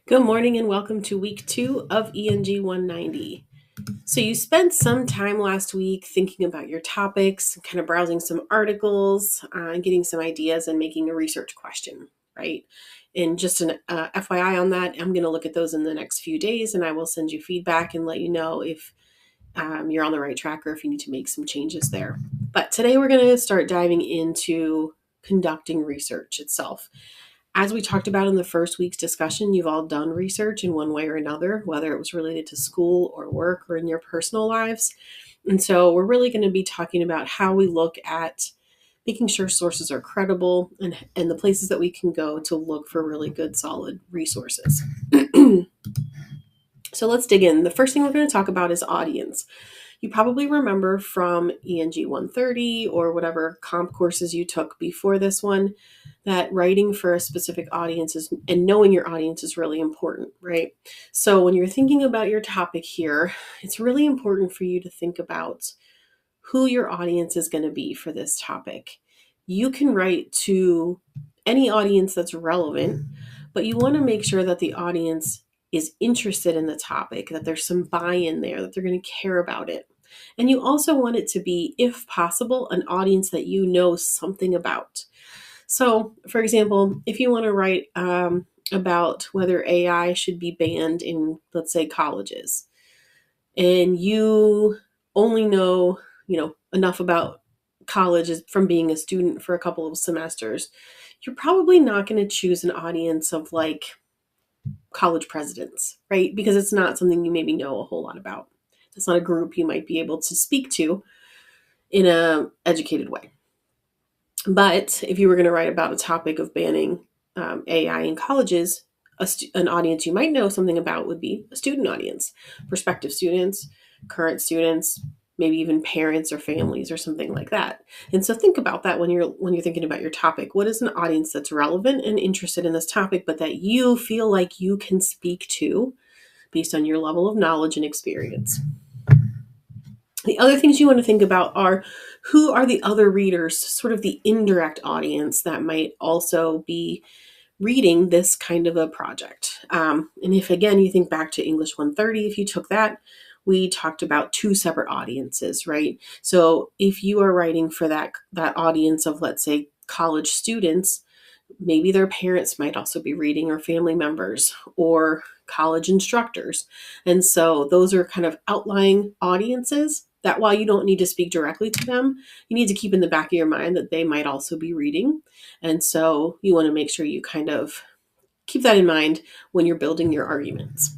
Good morning and welcome to week 2 of ENG-190. So you spent some time last week thinking about your topics, kind of browsing some articles, and getting some ideas and making a research question, right? And just an FYI on that, I'm going to look at those in the next few days and I will send you feedback and let you know if you're on the right track or if you need to make some changes there. But today we're going to start diving into conducting research itself. As we talked about in the first week's discussion, you've all done research in one way or another, whether it was related to school or work or in your personal lives. And so we're really going to be talking about how we look at making sure sources are credible and the places that we can go to look for really good, solid resources. So let's dig in. The first thing we're going to talk about is audience. You probably remember from ENG-130 or whatever comp courses you took before this one that writing for a specific audience and knowing your audience is really important, right? So when you're thinking about your topic here, it's really important for you to think about who your audience is going to be for this topic. You can write to any audience that's relevant, but you want to make sure that the audience is interested in the topic, that there's some buy-in there, that they're going to care about it. And you also want it to be, if possible, an audience that you know something about. So, for example, if you want to write about whether AI should be banned in, let's say, colleges, and you only know, enough about college from being a student for a couple of semesters, you're probably not going to choose an audience of like college presidents, right? Because it's not something you maybe know a whole lot about. It's not a group you might be able to speak to in an educated way. But if you were going to write about a topic of banning AI in colleges, an audience you might know something about would be a student audience, prospective students, current students, maybe even parents or families or something like that. And so think about that when you're thinking about your topic. What is an audience that's relevant and interested in this topic, but that you feel like you can speak to based on your level of knowledge and experience? The other things you want to think about are who are the other readers, sort of the indirect audience that might also be reading this kind of a project. And if, again, you think back to English 130, if you took that, we talked about two separate audiences, right? So if you are writing for that audience of, let's say, college students, maybe their parents might also be reading, or family members, or college instructors. And so those are kind of outlying audiences that, while you don't need to speak directly to them, you need to keep in the back of your mind that they might also be reading. And so you want to make sure you kind of keep that in mind when you're building your arguments.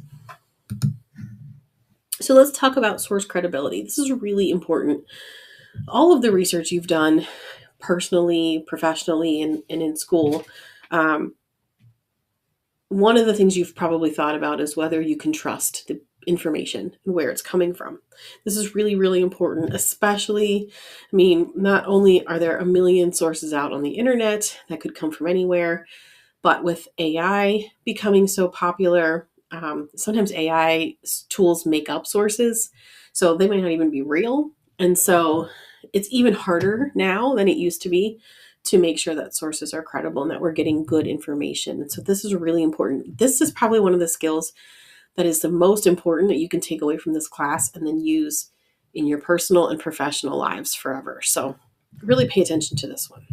So let's talk about source credibility. This is really important. All of the research you've done personally, professionally, and in school, one of the things you've probably thought about is whether you can trust the information and where it's coming from. This is really, really important, especially, not only are there a million sources out on the internet that could come from anywhere, but with AI becoming so popular, sometimes AI tools make up sources, so they might not even be real. And so it's even harder now than it used to be to make sure that sources are credible and that we're getting good information. And so this is really important. This is probably one of the skills that is the most important that you can take away from this class and then use in your personal and professional lives forever. So really pay attention to this one.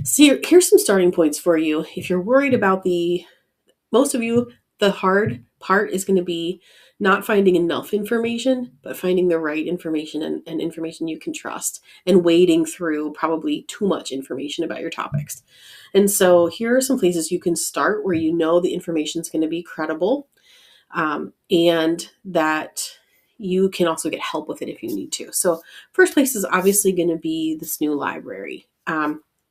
So here's some starting points for you. If you're worried about most of you, the hard part is going to be not finding enough information, but finding the right information and information you can trust, and wading through probably too much information about your topics. And so here are some places you can start where you know the information is going to be credible, and that you can also get help with it if you need to. So first place is obviously going to be this new library.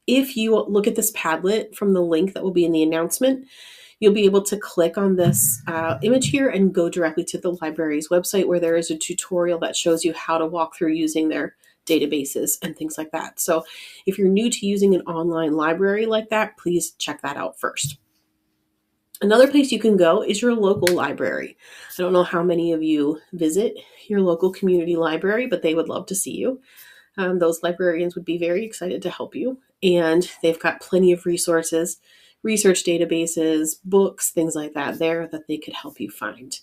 If you look at this Padlet from the link that will be in the announcement, you'll be able to click on this image here and go directly to the library's website, where there is a tutorial that shows you how to walk through using their databases and things like that. So if you're new to using an online library like that, please check that out first. Another place you can go is your local library. I don't know how many of you visit your local community library, but they would love to see you. Those librarians would be very excited to help you, and they've got plenty of resources, research databases, books, things like that there that they could help you find.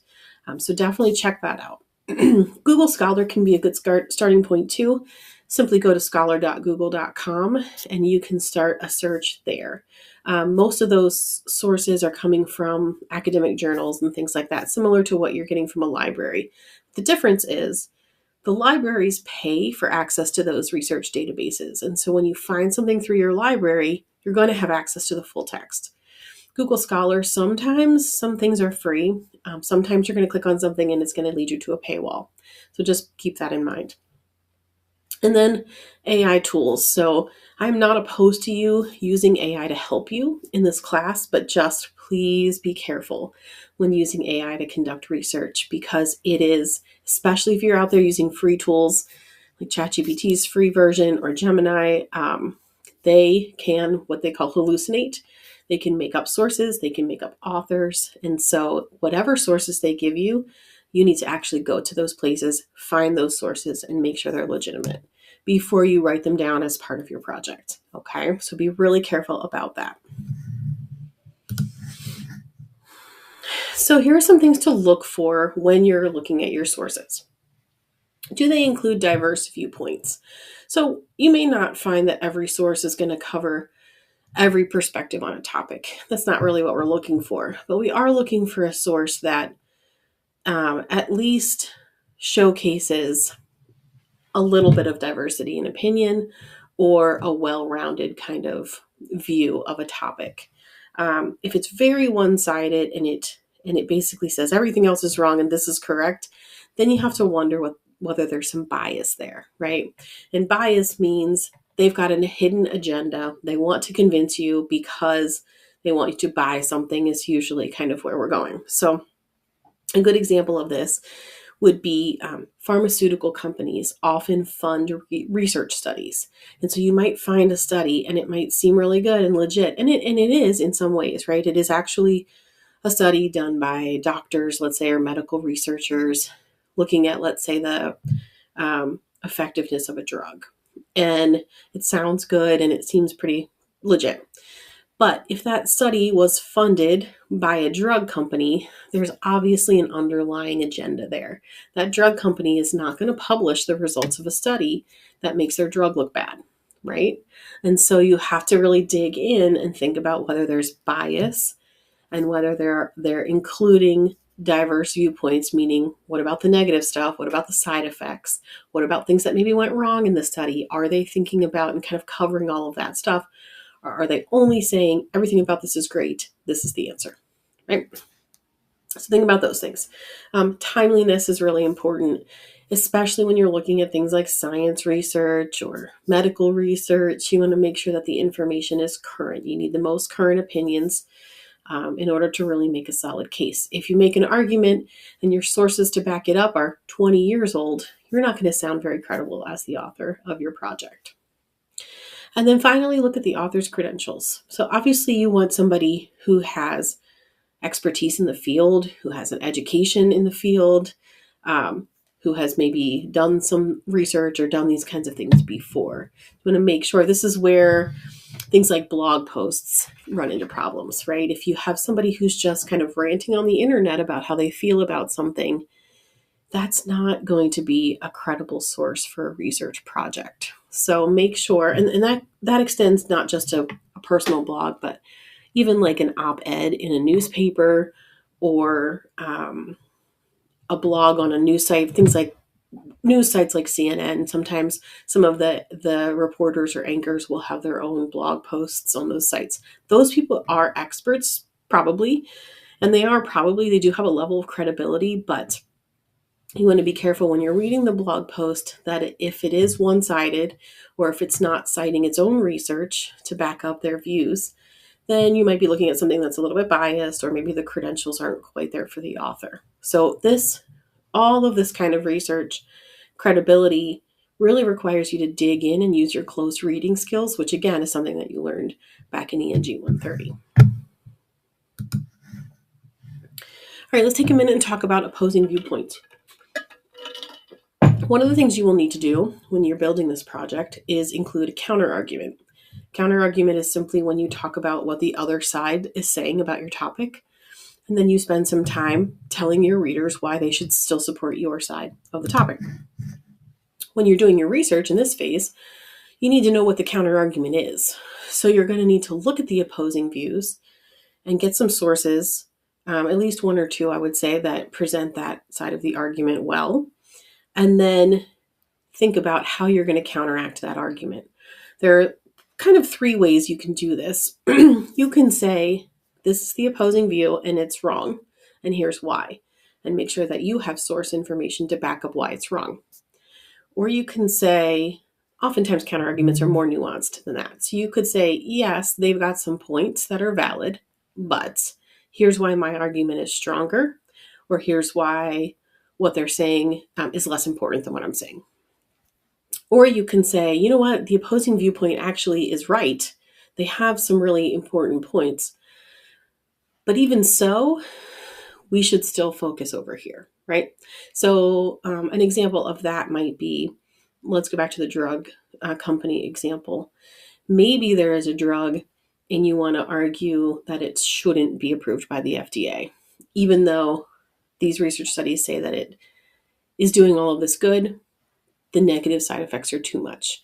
So definitely check that out. Google Scholar can be a good starting point too. Simply go to scholar.google.com and you can start a search there. Most of those sources are coming from academic journals and things like that, similar to what you're getting from a library. The difference is the libraries pay for access to those research databases. And so when you find something through your library, you're going to have access to the full text. Google Scholar, sometimes some things are free. Sometimes you're going to click on something and it's going to lead you to a paywall. So just keep that in mind. And then AI tools. So I'm not opposed to you using AI to help you in this class, but just please be careful when using AI to conduct research, because it is, especially if you're out there using free tools like ChatGPT's free version or Gemini, they can, what they call, hallucinate. They can make up sources, they can make up authors. And so whatever sources they give you, you need to actually go to those places, find those sources, and make sure they're legitimate before you write them down as part of your project. Okay, so be really careful about that. So here are some things to look for when you're looking at your sources. Do they include diverse viewpoints? So you may not find that every source is going to cover every perspective on a topic. That's not really what we're looking for, but we are looking for a source that at least showcases a little bit of diversity in opinion or a well-rounded kind of view of a topic. If it's very one-sided and it basically says everything else is wrong and this is correct, then you have to wonder whether there's some bias there, right? And bias means they've got a hidden agenda. They want to convince you because they want you to buy something is usually kind of where we're going. So a good example of this would be pharmaceutical companies often fund research studies. And so you might find a study and it might seem really good and legit. And it is in some ways, right? It is actually a study done by doctors, let's say, or medical researchers looking at, let's say, the effectiveness of a drug. And it sounds good and it seems pretty legit. But if that study was funded by a drug company, there's obviously an underlying agenda there. That drug company is not going to publish the results of a study that makes their drug look bad, right? And so you have to really dig in and think about whether there's bias and whether they're including diverse viewpoints, meaning what about the negative stuff? What about the side effects? What about things that maybe went wrong in the study? Are they thinking about and kind of covering all of that stuff? Or are they only saying everything about this is great? This is the answer, right? So think about those things. Timeliness is really important, especially when you're looking at things like science research or medical research. You want to make sure that the information is current. You need the most current opinions in order to really make a solid case. If you make an argument and your sources to back it up are 20 years old, you're not going to sound very credible as the author of your project. And then finally, look at the author's credentials. So obviously you want somebody who has expertise in the field, who has an education in the field, who has maybe done some research or done these kinds of things before. You want to make sure. This is where things like blog posts run into problems, right? If you have somebody who's just kind of ranting on the internet about how they feel about something, that's not going to be a credible source for a research project. So make sure, and that extends not just to a personal blog, but even like an op-ed in a newspaper or a blog on a news site, things like news sites like CNN. Sometimes some of the reporters or anchors will have their own blog posts on those sites. Those people are experts, probably, and they do have a level of credibility, but you want to be careful when you're reading the blog post that if it is one-sided or if it's not citing its own research to back up their views, then you might be looking at something that's a little bit biased, or maybe the credentials aren't quite there for the author. So all of this kind of research credibility really requires you to dig in and use your close reading skills, which again is something that you learned back in ENG-130. All right, let's take a minute and talk about opposing viewpoints. One of the things you will need to do when you're building this project is include a counter argument. Counterargument is simply when you talk about what the other side is saying about your topic, and then you spend some time telling your readers why they should still support your side of the topic. When you're doing your research in this phase, you need to know what the counterargument is. So you're going to need to look at the opposing views and get some sources, at least one or two, I would say, that present that side of the argument well. And then think about how you're going to counteract that argument. There are kind of three ways you can do this. You can say, this is the opposing view and it's wrong, and here's why, and make sure that you have source information to back up why it's wrong. Or you can say, oftentimes counterarguments are more nuanced than that. So you could say, yes, they've got some points that are valid, but here's why my argument is stronger, or here's why what they're saying is less important than what I'm saying. Or you can say, you know what, the opposing viewpoint actually is right. They have some really important points. But even so, we should still focus over here, right? So an example of that might be, let's go back to the drug company example. Maybe there is a drug and you want to argue that it shouldn't be approved by the FDA, even though these research studies say that it is doing all of this good. The negative side effects are too much,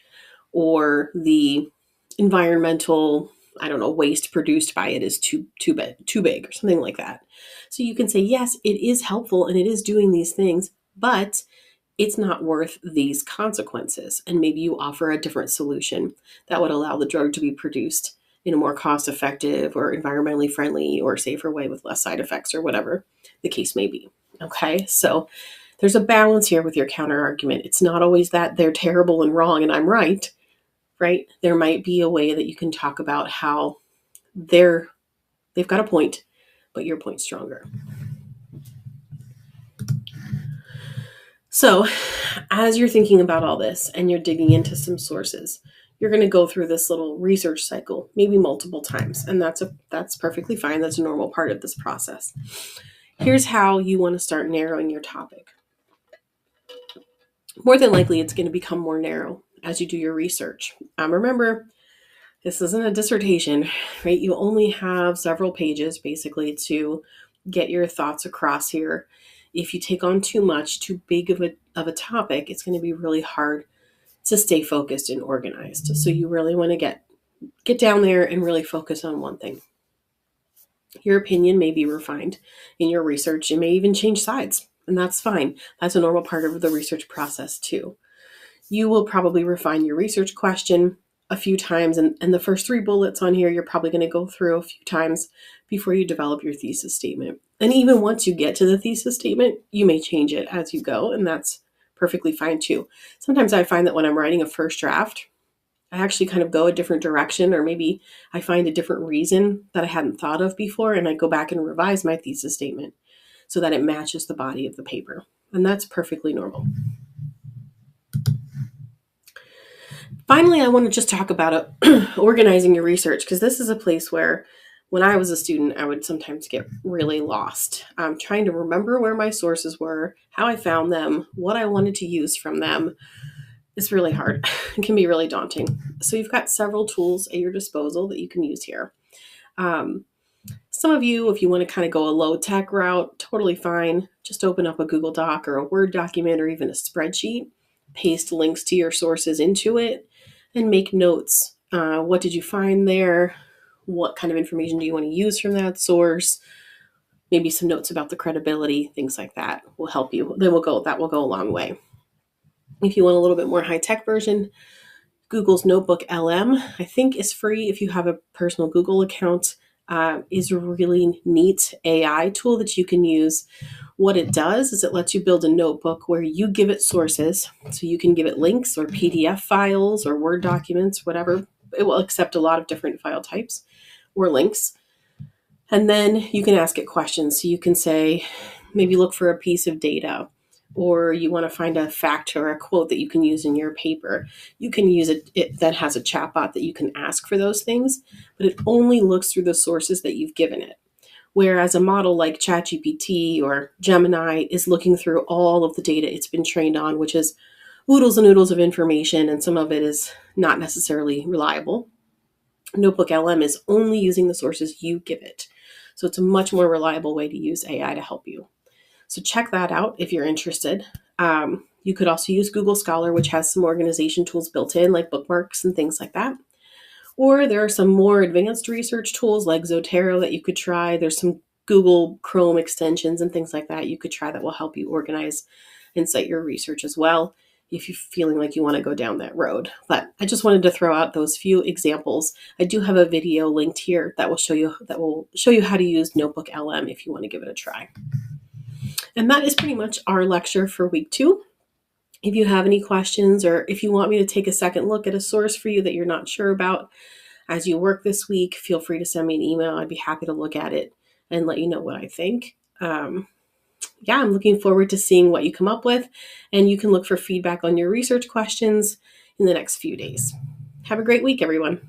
or the environmental, waste produced by it is too big, or something like that. So you can say, yes, it is helpful and it is doing these things, but it's not worth these consequences. And maybe you offer a different solution that would allow the drug to be produced in a more cost-effective or environmentally friendly or safer way with less side effects, or whatever the case may be. Okay, so there's a balance here with your counter argument. It's not always that they're terrible and wrong and I'm right? There might be a way that you can talk about how they've got a point, but your point's stronger. So as you're thinking about all this and you're digging into some sources, you're going to go through this little research cycle, maybe multiple times. And that's perfectly fine. That's a normal part of this process. Here's how you want to start narrowing your topic. More than likely, it's going to become more narrow as you do your research. Remember, this isn't a dissertation, right? You only have several pages basically to get your thoughts across here. If you take on too much, too big of a topic, it's going to be really hard to stay focused and organized. So you really want to get down there and really focus on one thing. Your opinion may be refined in your research. You may even change sides, and that's fine. That's a normal part of the research process too. You will probably refine your research question a few times, and the first 3 bullets on here, you're probably going to go through a few times before you develop your thesis statement. And even once you get to the thesis statement, you may change it as you go, and that's perfectly fine too. Sometimes I find that when I'm writing a first draft, I actually kind of go a different direction, or maybe I find a different reason that I hadn't thought of before, and I go back and revise my thesis statement so that it matches the body of the paper. And that's perfectly normal. Finally, I want to just talk about organizing your research, because this is a place where when I was a student, I would sometimes get really lost. Trying to remember where my sources were, how I found them, what I wanted to use from them. It's really hard. It can be really daunting. So you've got several tools at your disposal that you can use here. Some of you, if you want to kind of go a low-tech route, totally fine. Just open up a Google Doc or a Word document or even a spreadsheet, paste links to your sources into it, and make notes. What did you find there? What kind of information do you want to use from that source? Maybe some notes about the credibility, things like that will help you. That will go a long way. If you want a little bit more high-tech version, Google's Notebook LM, I think, is free if you have a personal Google account. Is a really neat AI tool that you can use. What it does is it lets you build a notebook where you give it sources. So you can give it links or PDF files or Word documents, whatever. It will accept a lot of different file types or links. And then you can ask it questions. So you can say, maybe look for a piece of data, or you want to find a fact or a quote that you can use in your paper. You can use it that has a chatbot that you can ask for those things, but it only looks through the sources that you've given it. Whereas a model like ChatGPT or Gemini is looking through all of the data it's been trained on, which is oodles and oodles of information, and some of it is not necessarily reliable. Notebook LM is only using the sources you give it. So it's a much more reliable way to use AI to help you. So check that out if you're interested. You could also use Google Scholar, which has some organization tools built in, like bookmarks and things like that. Or there are some more advanced research tools like Zotero that you could try. There's some Google Chrome extensions and things like that you could try that will help you organize and cite your research as well if you're feeling like you want to go down that road. But I just wanted to throw out those few examples. I do have a video linked here that will show you how to use Notebook LM if you want to give it a try. And that is pretty much our lecture for week 2. If you have any questions, or if you want me to take a second look at a source for you that you're not sure about as you work this week, feel free to send me an email. I'd be happy to look at it and let you know what I think. I'm looking forward to seeing what you come up with, and you can look for feedback on your research questions in the next few days. Have a great week, everyone.